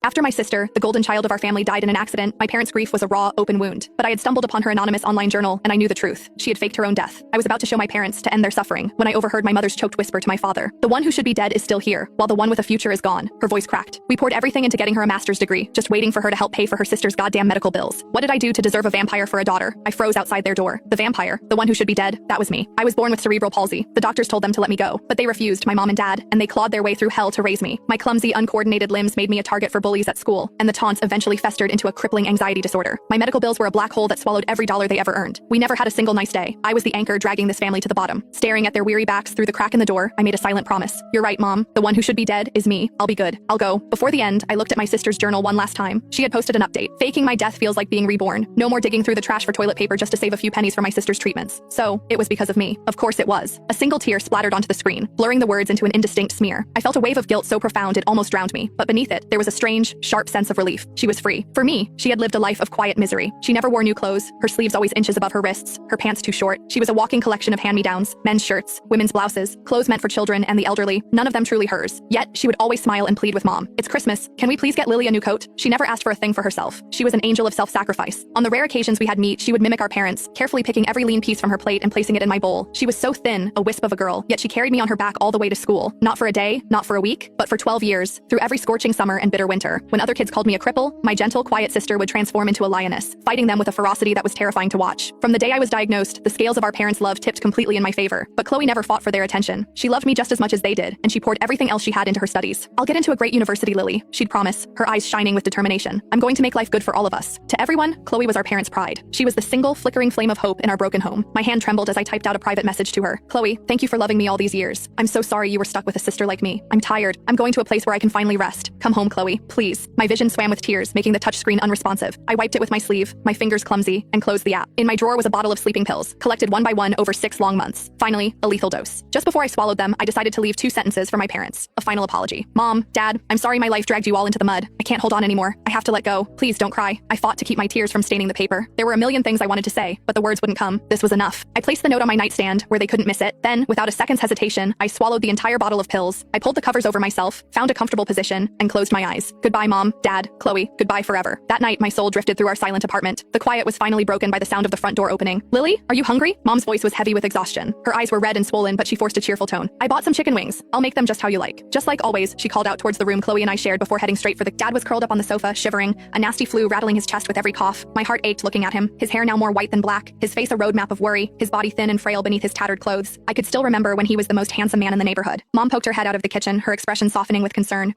After my sister, the golden child of our family, died in an accident, my parents' grief was a raw, open wound. But I had stumbled upon her anonymous online journal, and I knew the truth. She had faked her own death. I was about to show my parents to end their suffering when I overheard my mother's choked whisper to my father. "The one who should be dead is still here, while the one with a future is gone." Her voice cracked. We poured everything into getting her a master's degree, just waiting for her to help pay for her sister's goddamn medical bills. What did I do to deserve a vampire for a daughter? I froze outside their door. The vampire, the one who should be dead, that was me. I was born with cerebral palsy. The doctors told them to let me go, but they refused, my mom and dad, and they clawed their way through hell to raise me. My clumsy, uncoordinated limbs made me a target for bullies at school, and the taunts eventually festered into a crippling anxiety disorder. My medical bills were a black hole that swallowed every dollar they ever earned. We never had a single nice day. I was the anchor dragging this family to the bottom. Staring at their weary backs through the crack in the door, I made a silent promise. "You're right, Mom. The one who should be dead is me. I'll be good. I'll go." Before the end, I looked at my sister's journal one last time. She had posted an update. "Faking my death feels like being reborn. No more digging through the trash for toilet paper just to save a few pennies for my sister's treatments." So, it was because of me. Of course it was. A single tear splattered onto the screen, blurring the words into an indistinct smear. I felt a wave of guilt so profound it almost drowned me, but beneath it, there was a strange, sharp sense of relief. She was free. For me, she had lived a life of quiet misery. She never wore new clothes, her sleeves always inches above her wrists, her pants too short. She was a walking collection of hand-me-downs, men's shirts, women's blouses, clothes meant for children and the elderly, none of them truly hers. Yet, she would always smile and plead with Mom. "It's Christmas. Can we please get Lily a new coat?" She never asked for a thing for herself. She was an angel of self-sacrifice. On the rare occasions we had meat, she would mimic our parents, carefully picking every lean piece from her plate and placing it in my bowl. She was so thin, a wisp of a girl, yet she carried me on her back all the way to school. Not for a day, not for a week, but for 12 years, through every scorching summer and bitter winter. When other kids called me a cripple, my gentle, quiet sister would transform into a lioness, fighting them with a ferocity that was terrifying to watch. From the day I was diagnosed, the scales of our parents' love tipped completely in my favor. But Chloe never fought for their attention. She loved me just as much as they did, and she poured everything else she had into her studies. "I'll get into a great university, Lily," she'd promise, her eyes shining with determination. "I'm going to make life good for all of us." To everyone, Chloe was our parents' pride. She was the single, flickering flame of hope in our broken home. My hand trembled as I typed out a private message to her. "Chloe, thank you for loving me all these years. I'm so sorry you were stuck with a sister like me. I'm tired. I'm going to a place where I can finally rest. Come home, Chloe, please." My vision swam with tears, making the touchscreen unresponsive. I wiped it with my sleeve, my fingers clumsy, and closed the app. In my drawer was a bottle of sleeping pills, collected one by one over 6 long months. Finally, a lethal dose. Just before I swallowed them, I decided to leave 2 sentences for my parents. A final apology. "Mom, Dad, I'm sorry my life dragged you all into the mud. I can't hold on anymore. I have to let go. Please don't cry." I fought to keep my tears from staining the paper. There were a million things I wanted to say, but the words wouldn't come. This was enough. I placed the note on my nightstand, where they couldn't miss it. Then, without a second's hesitation, I swallowed the entire bottle of pills. I pulled the covers over myself, found a comfortable position, and closed my eyes. Goodbye, Mom, Dad, Chloe. Goodbye forever. That night, my soul drifted through our silent apartment. The quiet was finally broken by the sound of the front door opening. "Lily, are you hungry?" Mom's voice was heavy with exhaustion. Her eyes were red and swollen, but she forced a cheerful tone. "I bought some chicken wings. I'll make them just how you like." Just like always, she called out towards the room Chloe and I shared before heading straight for the— Dad was curled up on the sofa, shivering, a nasty flu rattling his chest with every cough. My heart ached looking at him, his hair now more white than black, his face a roadmap of worry, his body thin and frail beneath his tattered clothes. I could still remember when he was the most handsome man in the neighborhood. Mom poked her head out of the kitchen, her expression softening with concern.